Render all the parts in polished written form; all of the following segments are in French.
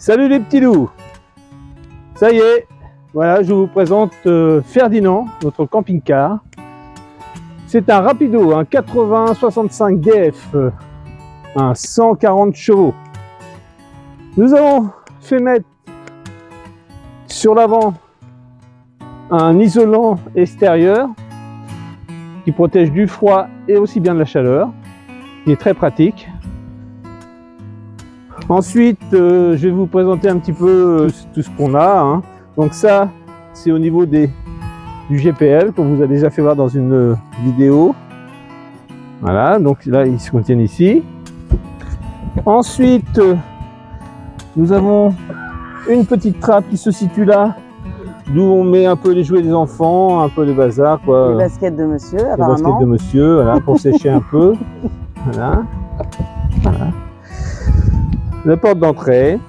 Salut les petits loups. Ça y est, voilà, je vous présente Ferdinand, notre camping-car. C'est un rapido, un 80-65 DF, un 140 chevaux. Nous avons fait mettre sur l'avant un isolant extérieur qui protège du froid et aussi bien de la chaleur, qui est très pratique. Ensuite, je vais vous présenter un petit peu tout ce qu'on a, hein. Donc ça, c'est au niveau du GPL, qu'on vous a déjà fait voir dans une vidéo. Voilà, donc là, ils se contiennent ici. Ensuite, nous avons une petite trappe qui se situe là, d'où on met un peu les jouets des enfants, un peu les bazars, quoi. Les baskets de monsieur, apparemment. Les baskets de monsieur, voilà, pour sécher un peu. Voilà. Voilà. La porte d'entrée.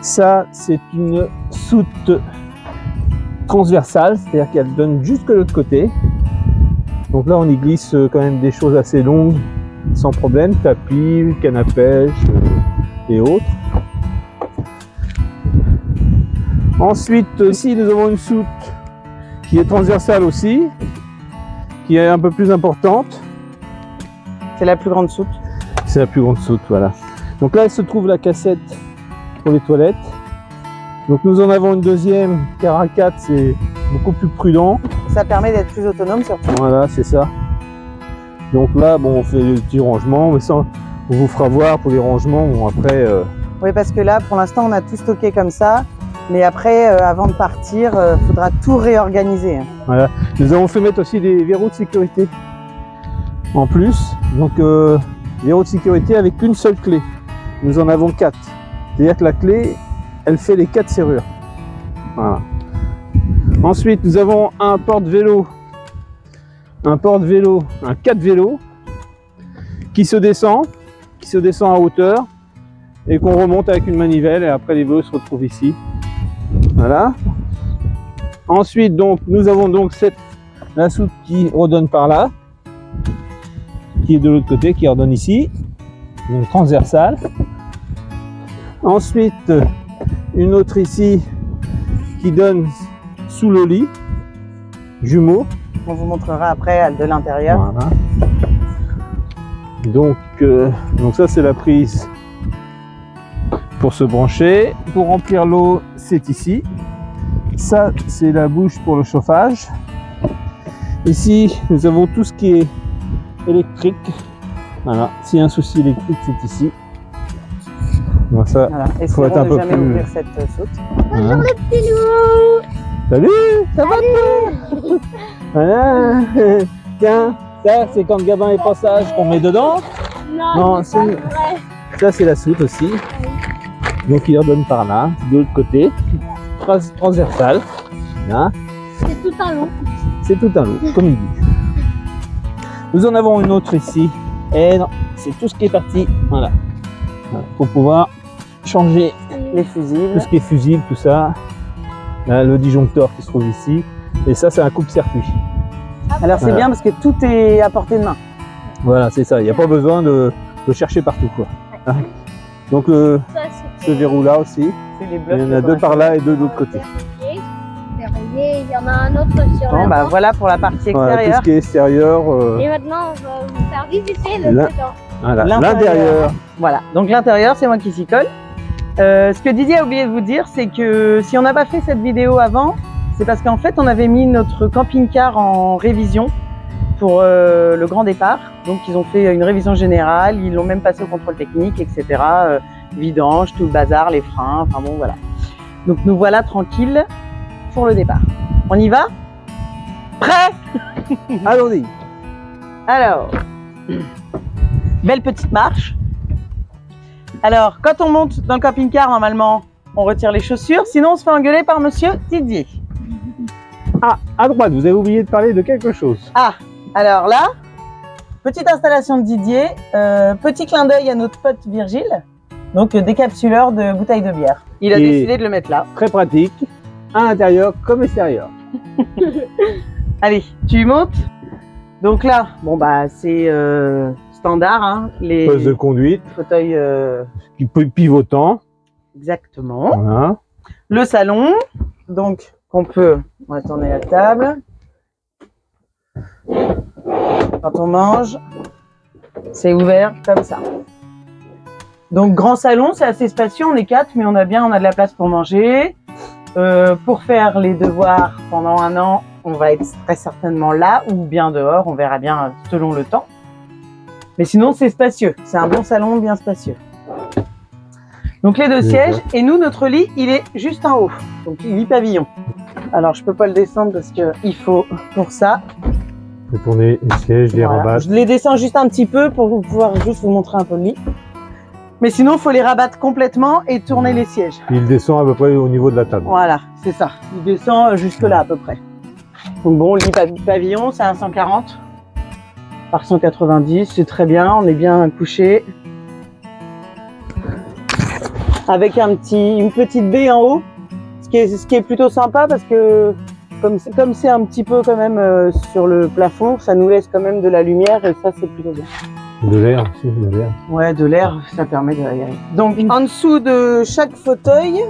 Ça, c'est une soute transversale, c'est-à-dire qu'elle donne jusque de l'autre côté. Donc là, on y glisse quand même des choses assez longues, sans problème, tapis, canne à pêche et autres. Ensuite, ici, nous avons une soute qui est transversale aussi, qui est un peu plus importante. C'est la plus grande soute. C'est la plus grande soute, voilà. Donc là, il se trouve la cassette pour les toilettes. Donc nous en avons une deuxième, car à 4, c'est beaucoup plus prudent. Ça permet d'être plus autonome surtout. Voilà, c'est ça. Donc là, bon, on fait des petits rangements, mais ça, on vous fera voir pour les rangements. Bon, après... Oui, parce que là, pour l'instant, on a tout stocké comme ça. Mais après, avant de partir, il faudra tout réorganiser. Voilà. Nous avons fait mettre aussi des verrous de sécurité en plus. Donc, verrous de sécurité avec une seule clé. Nous en avons 4. C'est-à-dire que la clé, elle fait les 4 serrures. Voilà. Ensuite, nous avons un porte-vélo. Un 4 vélos qui se descend à hauteur et qu'on remonte avec une manivelle et après les vélos se retrouvent ici. Voilà. Ensuite, donc, nous avons donc la soute qui redonne par là, qui est de l'autre côté, qui redonne ici, donc transversale. Ensuite, une autre ici qui donne sous le lit, jumeau. On vous montrera après de l'intérieur. Voilà. Donc ça, c'est la prise pour se brancher. Pour remplir l'eau, c'est ici. Ça, c'est la bouche pour le chauffage. Ici, nous avons tout ce qui est électrique. Voilà. S'il y a un souci électrique, c'est ici. Donc ça, voilà. faut être un peu jamais plus... ouvrir cette soute. Voilà. Bonjour les petits loups. Salut, ça va toi? Voilà. Tiens, ça, c'est quand Gabin est passage qu'on met dedans. Non, c'est vrai. ça, c'est la soute aussi. Donc il redonne par là, de l'autre côté, transversal. Là. C'est tout un long. C'est tout un lot, comme il dit. Nous en avons une autre ici. Et non, c'est tout ce qui est parti. Voilà. Voilà. Pour pouvoir changer Les fusibles. tout ce qui est fusible, tout ça. Là, le disjoncteur qui se trouve ici. Et ça, c'est un coupe-circuit. Alors c'est Voilà. bien parce que tout est à portée de main. Voilà, c'est ça. Il n'y a pas besoin de chercher partout, quoi. Hein. Donc Ça, ce verrou-là aussi. C'est les Il blocs. y en a deux par là et deux de l'autre côté. verrouillé. Il y en a un autre sur Bon, la bah main. voilà pour la partie Voilà, tout extérieure. ce qui est extérieur. Et maintenant, on va vous faire visiter le Là. dedans. Voilà, L'intérieur. l'intérieur. Voilà, donc l'intérieur, c'est moi qui s'y colle. Ce que Didier a oublié de vous dire, c'est que si on n'a pas fait cette vidéo avant, c'est parce qu'en fait, on avait mis notre camping-car en révision pour le grand départ. Donc, ils ont fait une révision générale, ils l'ont même passé au contrôle technique, etc. Vidange, tout le bazar, les freins, enfin bon, voilà. Donc, nous voilà tranquilles pour le départ. On y va? Prêt? Allons-y. Alors, belle petite marche. Alors, quand on monte dans le camping-car, normalement, on retire les chaussures. Sinon, on se fait engueuler par monsieur Didier. Ah, à droite, vous avez oublié de parler de quelque chose. Ah, alors là, petite installation de Didier. Petit clin d'œil à notre pote Virgile. Donc, décapsuleur de bouteilles de bière. Il a Et- décidé de le mettre là. Très pratique, à l'intérieur comme extérieur. Allez, tu montes. Donc là, bon bah c'est standard, hein, les Poste de conduite, fauteuils pivotant. Exactement. Voilà. Le salon, donc on va tourner la table. Quand on mange, c'est ouvert comme ça. Donc grand salon, c'est assez spacieux, on est 4, mais on a de la place pour manger. Pour faire les devoirs pendant un an, on va être très certainement là ou bien dehors, on verra bien selon le temps. Mais sinon, c'est spacieux. C'est un bon salon bien spacieux. Donc les 2 sièges. Et nous, notre lit, il est juste en haut. Donc lit pavillon. Alors, je peux pas le descendre parce qu'il faut pour ça. Je vais tourner les sièges, les rabattre. Je les descends juste un petit peu pour pouvoir juste vous montrer un peu le lit. Mais sinon, il faut les rabattre complètement et tourner les sièges. Il descend à peu près au niveau de la table. Voilà, c'est ça. Il descend jusque là à peu près. Donc bon, le lit pavillon, c'est un 140 par 190, c'est très bien, on est bien couché. Avec une petite baie en haut, ce qui est plutôt sympa parce que comme c'est un petit peu quand même sur le plafond, ça nous laisse quand même de la lumière et ça c'est plutôt bien. De l'air aussi, de l'air. Ouais, de l'air, ça permet d'aérer. Donc en dessous de chaque fauteuil,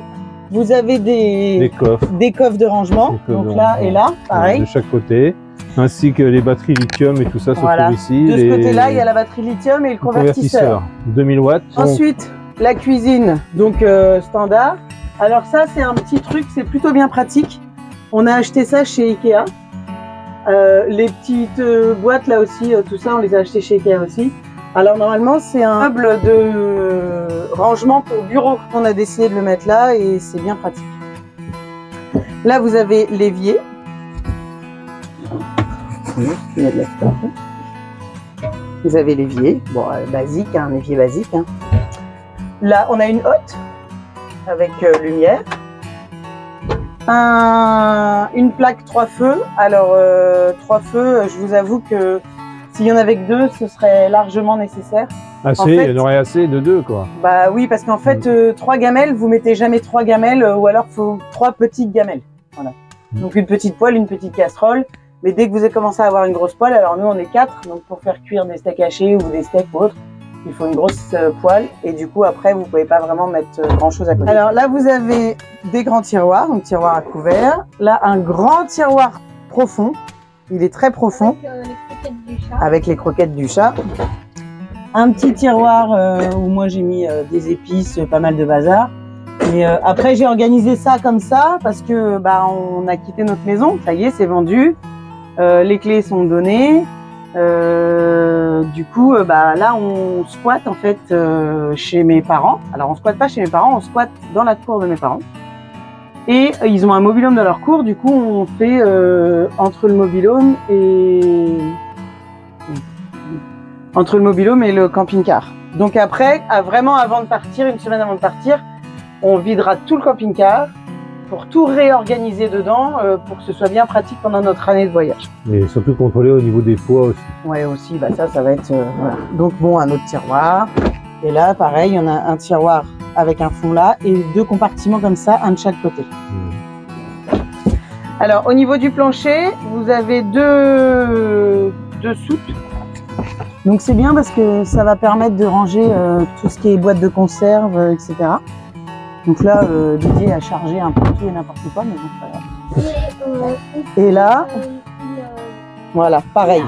vous avez des coffres de rangement. Donc là et là, pareil. De chaque côté. Ainsi que les batteries lithium et tout ça se trouve ici. De ce côté-là, il y a la batterie lithium et le convertisseur. 2000 watts. Ensuite, la cuisine, donc standard. Alors ça, c'est un petit truc, c'est plutôt bien pratique. On a acheté ça chez Ikea. Les petites boîtes là aussi, tout ça, on les a achetées chez Ikea aussi. Alors normalement, c'est un meuble de rangement pour bureau. On a décidé de le mettre là et c'est bien pratique. Là, vous avez l'évier. Il y a de la place. Vous avez l'évier, bon, basique, un évier basique. Hein. Là, on a une hotte avec lumière. Une plaque 3 feux. Alors, 3 feux, je vous avoue que s'il y en avait que 2, ce serait largement nécessaire. Assez, en fait, il y en aurait assez de 2, quoi. Bah oui, parce qu'en fait, 3 gamelles, vous mettez jamais 3 gamelles, ou alors il faut 3 petites gamelles. Voilà. Donc une petite poêle, une petite casserole. Mais dès que vous avez commencé à avoir une grosse poêle, alors nous on est 4, donc pour faire cuire des steaks hachés ou des steaks ou autre, il faut une grosse poêle et du coup après vous pouvez pas vraiment mettre grand chose à côté. Alors là vous avez des grands tiroirs, donc tiroir à couvert. Là un grand tiroir profond, il est très profond. Avec les croquettes du chat. Un petit tiroir où moi j'ai mis des épices, pas mal de bazar. Et après j'ai organisé ça comme ça parce que bah on a quitté notre maison, ça y est c'est vendu. Les clés sont données. Du coup, bah là, on squatte en fait chez mes parents. Alors, on squatte pas chez mes parents, on squatte dans la cour de mes parents. Et ils ont un mobil-home dans leur cour. Du coup, on fait entre le mobil-home et le camping-car. Donc après, vraiment avant de partir, une semaine avant de partir, on videra tout le camping-car pour tout réorganiser dedans, pour que ce soit bien pratique pendant notre année de voyage. Et surtout contrôler au niveau des poids aussi. Ouais, aussi, bah ça va être... voilà. Donc bon, un autre tiroir. Et là, pareil, on a un tiroir avec un fond là et 2 compartiments comme ça, un de chaque côté. Alors, au niveau du plancher, vous avez deux soutes. Donc c'est bien parce que ça va permettre de ranger tout ce qui est boîte de conserve, etc. Donc là, Didier a chargé un peu tout et n'importe quoi, mais bon, ça va. Et là, voilà, pareil.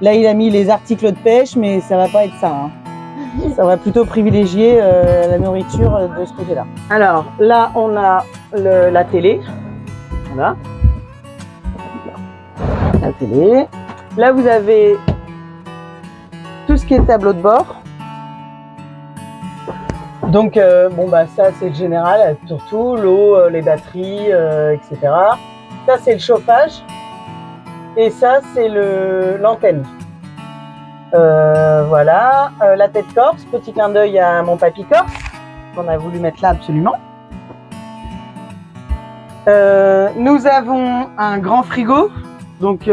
Là, il a mis les articles de pêche, mais ça va pas être ça. Hein. Ça va plutôt privilégier la nourriture de ce côté-là. Alors, là, on a la télé. Voilà. La télé. Là, vous avez tout ce qui est tableau de bord. Donc, bon, bah, ça, c'est le général, surtout l'eau, les batteries, etc. Ça, c'est le chauffage. Et ça, c'est l'antenne. Voilà. La tête corse, petit clin d'œil à mon papy corse, qu'on a voulu mettre là absolument. Nous avons un grand frigo. Donc,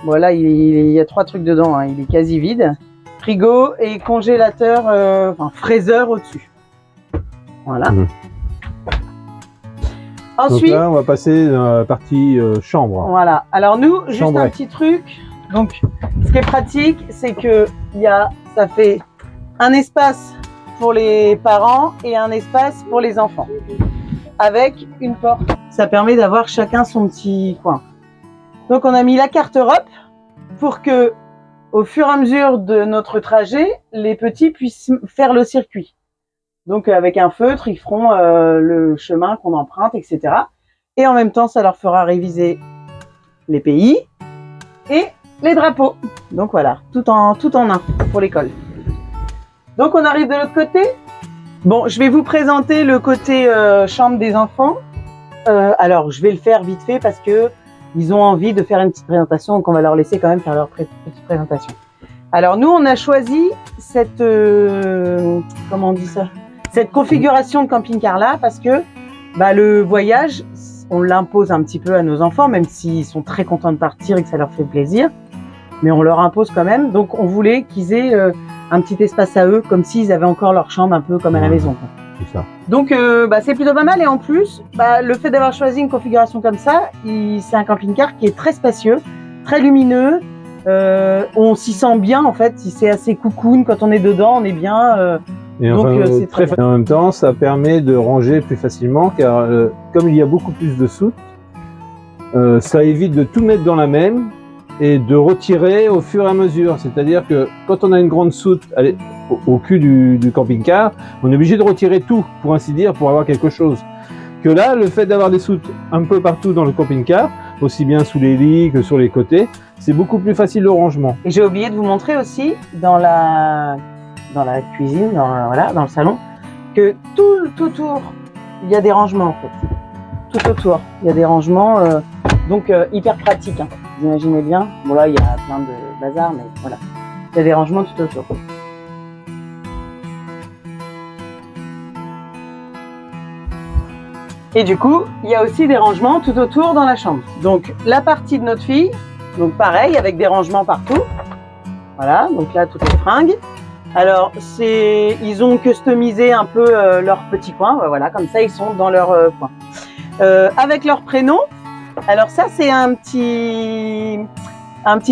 voilà, il y a 3 trucs dedans. Hein, il est quasi vide. Frigo et congélateur, enfin fraiseur au-dessus. Voilà. Ensuite, donc là, on va passer dans la partie chambre. Voilà. Alors nous, juste un petit truc. Donc, ce qui est pratique, c'est que ça fait un espace pour les parents et un espace pour les enfants. Avec une porte. Ça permet d'avoir chacun son petit coin. Donc on a mis la carte Europe pour que, au fur et à mesure de notre trajet, les petits puissent faire le circuit. Donc avec un feutre, ils feront le chemin qu'on emprunte, etc. Et en même temps, ça leur fera réviser les pays et les drapeaux. Donc voilà, tout en un pour l'école. Donc on arrive de l'autre côté. Bon, je vais vous présenter le côté chambre des enfants. Alors je vais le faire vite fait parce que ils ont envie de faire une petite présentation, donc on va leur laisser quand même faire leur petite présentation. Alors nous, on a choisi cette comment on dit ça, cette configuration de camping-car là parce que le voyage, on l'impose un petit peu à nos enfants, même s'ils sont très contents de partir et que ça leur fait plaisir, mais on leur impose quand même. Donc on voulait qu'ils aient un petit espace à eux, comme s'ils avaient encore leur chambre un peu comme à la maison, quoi. C'est ça. Donc c'est plutôt pas mal, et en plus le fait d'avoir choisi une configuration comme ça, c'est un camping-car qui est très spacieux, très lumineux, on s'y sent bien en fait, c'est assez cocoon, quand on est dedans on est bien, et donc enfin, c'est très bien. En même temps ça permet de ranger plus facilement car comme il y a beaucoup plus de soutes, ça évite de tout mettre dans la même et de retirer au fur et à mesure, c'est-à-dire que quand on a une grande soute au cul du camping-car, on est obligé de retirer tout, pour ainsi dire, pour avoir quelque chose. Que là, le fait d'avoir des soutes un peu partout dans le camping-car, aussi bien sous les lits que sur les côtés, c'est beaucoup plus facile le rangement. Et j'ai oublié de vous montrer aussi dans la cuisine, dans le salon, que tout autour, il y a des rangements en fait. Tout autour, il y a des rangements, donc hyper pratique, hein. Vous imaginez bien. Bon là, il y a plein de bazar, mais voilà. Il y a des rangements tout autour. Et du coup, il y a aussi des rangements tout autour dans la chambre. Donc, la partie de notre fille, donc pareil, avec des rangements partout. Voilà, donc là, toutes les fringues. Alors, ils ont customisé un peu leur petit coin. Voilà, comme ça, ils sont dans leur coin. Avec leur prénom. Alors ça, c'est un petit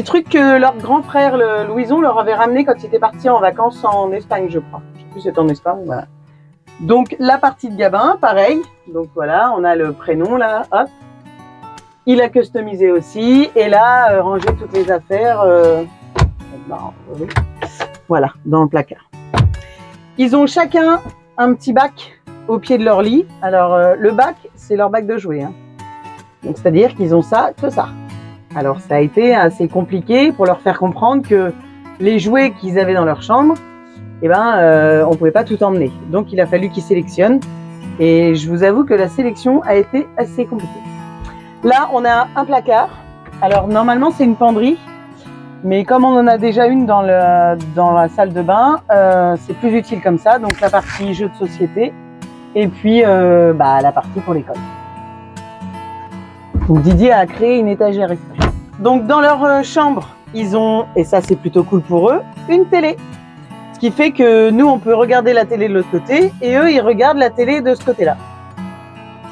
truc que leur grand frère, Louison, leur avait ramené quand il était parti en vacances en Espagne, je crois. Je sais plus si c'est en Espagne, voilà. Donc, la partie de Gabin, pareil. Donc, voilà, on a le prénom, là, hop. Il a customisé aussi. Et là, ranger toutes les affaires, voilà, dans le placard. Ils ont chacun un petit bac au pied de leur lit. Alors, le bac, c'est leur bac de jouets, hein. Donc, c'est-à-dire qu'ils ont ça, que ça. Alors, ça a été assez compliqué pour leur faire comprendre que les jouets qu'ils avaient dans leur chambre, on pouvait pas tout emmener. Donc, il a fallu qu'ils sélectionnent. Et je vous avoue que la sélection a été assez compliquée. Là, on a un placard. Alors, normalement, c'est une penderie. Mais comme on en a déjà une dans la salle de bain, c'est plus utile comme ça. Donc, la partie jeux de société. Et puis, la partie pour l'école. Donc, Didier a créé une étagère exprès. Donc, dans leur chambre, ils ont, et ça, c'est plutôt cool pour eux, une télé. Ce qui fait que nous, on peut regarder la télé de l'autre côté et eux, ils regardent la télé de ce côté-là.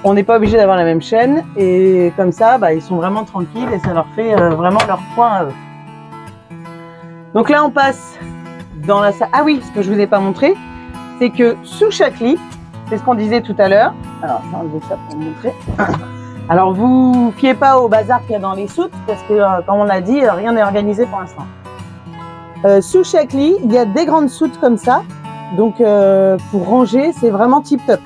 On n'est pas obligé d'avoir la même chaîne et comme ça, ils sont vraiment tranquilles et ça leur fait vraiment leur coin à eux. Donc là, on passe dans la salle. Ah oui, ce que je vous ai pas montré, c'est que sous chaque lit, c'est ce qu'on disait tout à l'heure. Alors, je vais enlever ça pour vous montrer. Alors, vous fiez pas au bazar qu'il y a dans les soutes parce que, comme on l'a dit, rien n'est organisé pour l'instant. Sous chaque lit, il y a des grandes soutes comme ça. Donc, pour ranger, c'est vraiment tip top.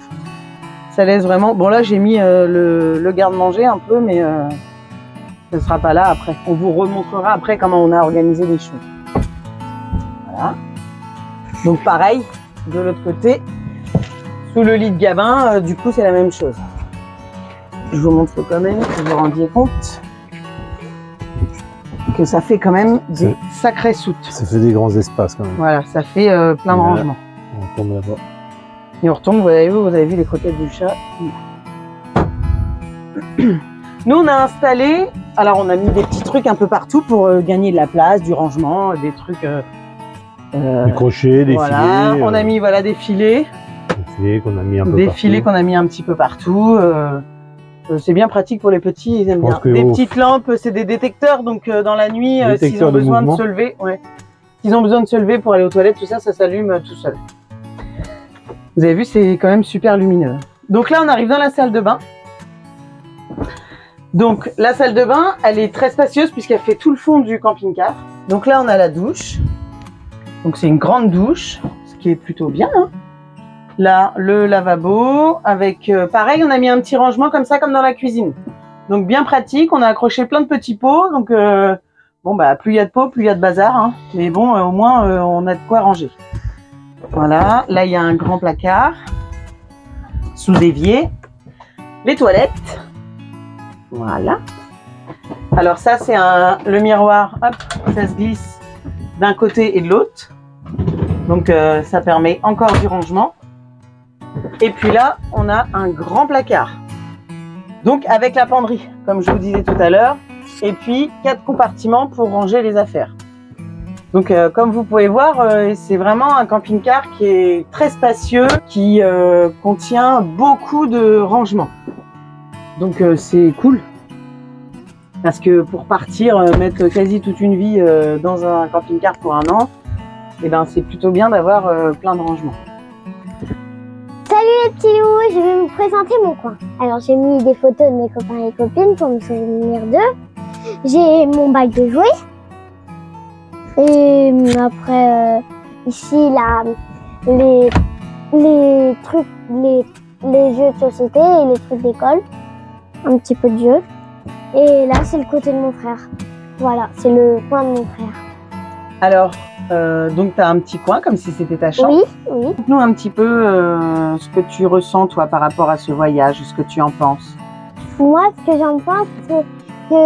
Ça laisse vraiment... Bon, là, j'ai mis le garde-manger un peu, mais ce ne sera pas là après. On vous remontrera après comment on a organisé les choses. Voilà. Donc, pareil, de l'autre côté, sous le lit de Gabin, du coup, c'est la même chose. Je vous montre quand même, que vous vous rendiez compte que ça fait quand même des sacrées soutes. Ça fait des grands espaces quand même. Voilà, ça fait plein de rangements. On tombe là-bas. Et on retombe, vous avez vu les croquettes du chat. Nous, on a installé, alors on a mis des petits trucs un peu partout pour gagner de la place, du rangement, des trucs... des crochets, des filets. On a mis des filets. Des filets qu'on a mis un peu partout. Des filets qu'on a mis un petit peu partout. C'est bien pratique pour les petits, ils aiment bien. Des petites lampes, c'est des détecteurs, donc dans la nuit, s'ils ont besoin de se lever, s'ils ont besoin de se lever pour aller aux toilettes, tout ça, ça s'allume tout seul. Vous avez vu, c'est quand même super lumineux. Donc là, on arrive dans la salle de bain. Donc la salle de bain, elle est très spacieuse puisqu'elle fait tout le fond du camping-car. Donc là, on a la douche. Donc c'est une grande douche, ce qui est plutôt bien. Hein. Là, le lavabo avec, pareil, on a mis un petit rangement comme ça, comme dans la cuisine. Donc bien pratique, on a accroché plein de petits pots. Donc bon, bah plus il y a de pots, plus il y a de bazar. Hein. Mais bon, au moins, on a de quoi ranger. Voilà, là, il y a un grand placard sous évier. Les toilettes. Voilà. Alors ça, c'est le miroir. Hop, ça se glisse d'un côté et de l'autre. Donc ça permet encore du rangement. Et puis là, on a un grand placard. Donc avec la penderie, comme je vous disais tout à l'heure. Et puis 4 compartiments pour ranger les affaires. Donc comme vous pouvez voir, c'est vraiment un camping-car qui est très spacieux, qui contient beaucoup de rangements. Donc c'est cool. Parce que pour partir, mettre quasi toute une vie dans un camping-car pour un an, eh ben, c'est plutôt bien d'avoir plein de rangements. Salut les petits loups, je vais vous présenter mon coin. Alors j'ai mis des photos de mes copains et copines pour me souvenir d'eux. J'ai mon bac de jouets. Et après, ici, là, les trucs, les jeux de société et les trucs d'école. Un petit peu de jeux. Et là, c'est le côté de mon frère. Voilà, c'est le coin de mon frère. Alors, donc tu as un petit coin comme si c'était ta chambre. Oui, oui. Dites-nous un petit peu ce que tu ressens, toi, par rapport à ce voyage, ce que tu en penses. Moi, ce que j'en pense, c'est que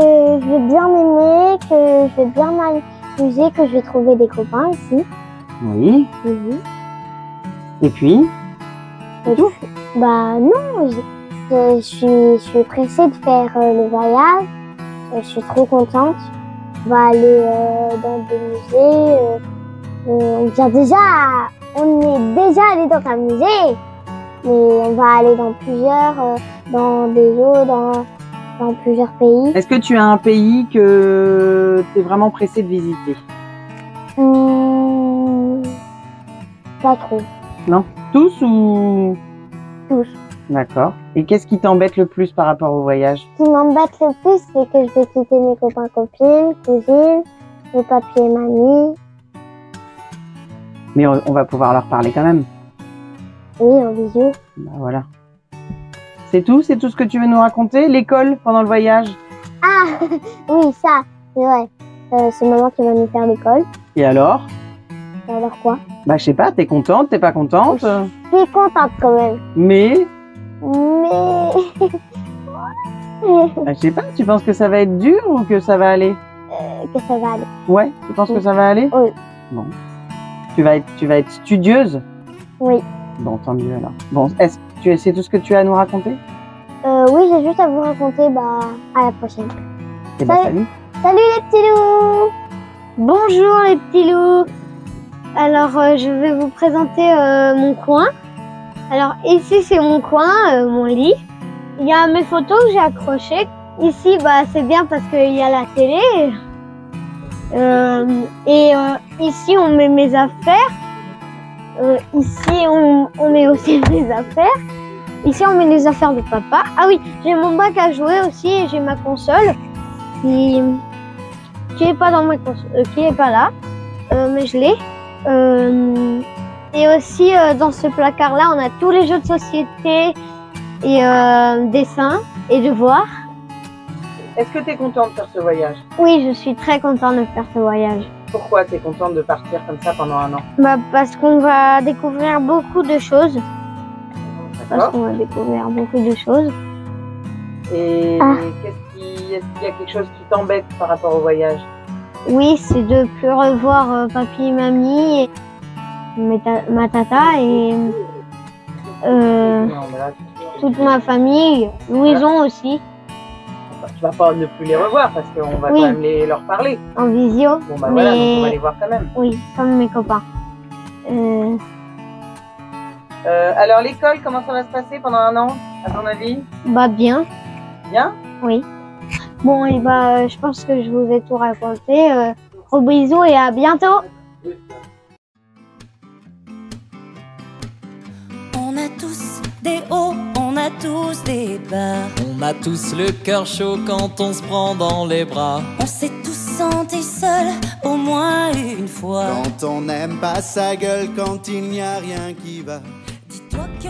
je vais bien aimer, que je vais bien m'amuser, que je vais trouver des copains ici. Oui. Oui. Et puis Et tout. Bah non, je suis pressée de faire le voyage. Je suis trop contente. On va aller dans des musées. On est déjà allé dans un musée, mais on va aller dans plusieurs, dans des zoos, dans plusieurs pays. Est-ce que tu as un pays que tu es vraiment pressé de visiter? Pas trop. Non? Tous ou? Tous. D'accord. Et qu'est-ce qui t'embête le plus par rapport au voyage? Ce qui m'embête le plus, c'est que je vais quitter mes copains, copines, cousines, mes papiers et mamies. Mais on va pouvoir leur parler quand même. Oui, en visio. Bah voilà. C'est tout? C'est tout ce que tu veux nous raconter? L'école pendant le voyage? Ah, oui, ça, c'est vrai. C'est maman qui va nous faire l'école. Et alors? Alors quoi? Bah je sais pas, t'es contente, t'es pas contente? Je suis contente quand même. Mais? Mais... Bah, je sais pas, tu penses que ça va être dur ou que ça va aller? que ça va aller. Ouais, tu penses que ça va aller? Oui. Bon. Tu vas être studieuse? Oui. Bon, tant mieux alors. Bon, est-ce que c'est tout ce que tu as à nous raconter? Oui, j'ai juste à vous raconter, à la prochaine. Eh ben, salut. Salut les petits loups! Bonjour les petits loups! Alors, je vais vous présenter mon coin. Alors, ici, c'est mon coin, mon lit. Il y a mes photos que j'ai accrochées. Ici, c'est bien parce qu'il y a la télé. Ici, on met mes affaires. Ici, on met aussi mes affaires. Ici, on met les affaires de papa. Ah oui, j'ai mon bac à jouer aussi et j'ai ma console qui est pas dans ma console, qui est pas là, mais je l'ai. Et aussi, dans ce placard-là, on a tous les jeux de société et dessins et devoirs. Est-ce que tu es contente de faire ce voyage? Oui, je suis très contente de faire ce voyage. Pourquoi tu es contente de partir comme ça pendant un an? Parce qu'on va découvrir beaucoup de choses. D'accord. On va découvrir beaucoup de choses. Et est-ce qu'il y a quelque chose qui t'embête par rapport au voyage? Oui, c'est de plus revoir papy et mamie, et ma tata et toute ma famille, Louison aussi. Tu vas pas ne plus les revoir parce qu'on va quand même leur parler. En visio. Bon bah voilà, donc on va les voir quand même. Oui, comme mes copains. Alors l'école, comment ça va se passer pendant un an, à ton avis? Bien. Bien? Oui. Bon, et je pense que je vous ai tout raconté. Gros bisous et à bientôt. a tous des hauts, on a tous des bas. On a tous le cœur chaud quand on se prend dans les bras. On s'est tous sentis seuls au moins une fois. Quand on n'aime pas sa gueule, quand il n'y a rien qui va. Dis-toi que